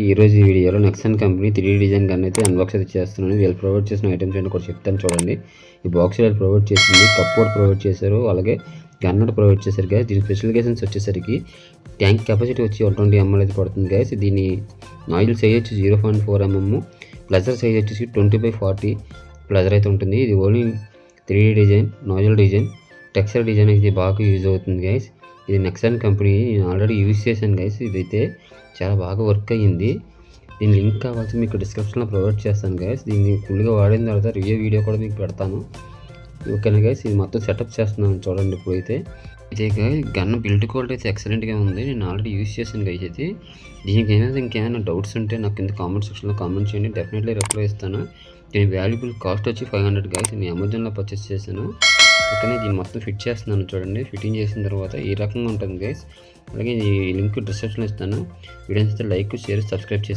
ఈరోజు ఈ వీడియోలో Nexon company 3D design gun అయితే అన్బాక్స్ అయితే చేస్తున్నాను. వీళ్ళు ప్రొవైడ్ చేసిన ఐటమ్స్ ఏంటో కూడా చెప్తాను చూడండి. ఈ బాక్స్ వీళ్ళు ప్రొవైడ్ చేసింది కప్బోర్డ్ ప్రొవైడ్ చేశారు, అలాగే గన్నర్ ప్రొవైడ్ చేశారు గైస్. దీని స్పెసిఫికేషన్స్ వచ్చేసరికి ట్యాంక్ కెపాసిటీ వచ్చి 120 ml అయితే పడుతుంది గైస్. దీని నాయిల్ సైజ్ వచ్చి 0.4 mm, ప్లజర్ సైజ్ వచ్చేసి 20/40 ప్లజర్ అయితే ఉంటుంది. ఇది only 3D design, Nile design, texture design అయితే బాగా యూజ్ అవుతుంది గైస్. ఇది నెక్సన్ కంపెనీ, నేను ఆల్రెడీ యూజ్ చేశాను గైస్. ఇదైతే చాలా బాగా వర్క్ అయ్యింది. దీని లింక్ కావాల్సి మీకు డిస్క్రిప్షన్లో ప్రొవైడ్ చేస్తాను గైస్. దీన్ని ఫుల్గా వాడిన తర్వాత రివ్యూ వీడియో కూడా మీకు పెడతాను. ఓకేనా గైస్, ఇది మొత్తం సెటప్ చేస్తున్నాను చూడండి. ఇప్పుడైతే ఇదే గైస్ గన్ బిల్డ్ క్వాలిటీ అయితే ఎక్సలెంట్గా ఉంది. నేను ఆల్రెడీ యూజ్ చేశాను గైస్. అయితే దీనికి ఇంకేమైనా డౌట్స్ ఉంటే నాకు కింద కామెంట్ సెక్షన్లో కామెంట్ చేయండి, డెఫినెట్లీ రిప్లై ఇస్తాను. దీని వాల్యుబుల్ కాస్ట్ వచ్చి 500 గైస్. నేను అమెజాన్లో పర్చేస్ చేశాను. ఓకేనే, దీన్ని మొత్తం ఫిట్ చేస్తున్నాను చూడండి. ఫిట్టింగ్ చేసిన తర్వాత ఈ రకంగా ఉంటుంది గైస్. అలాగే ఈ లింక్ డిస్క్రిప్షన్లో ఇస్తాను. వీడియోస్ అయితే లైక్, షేర్, సబ్స్క్రైబ్ చేసుకోండి.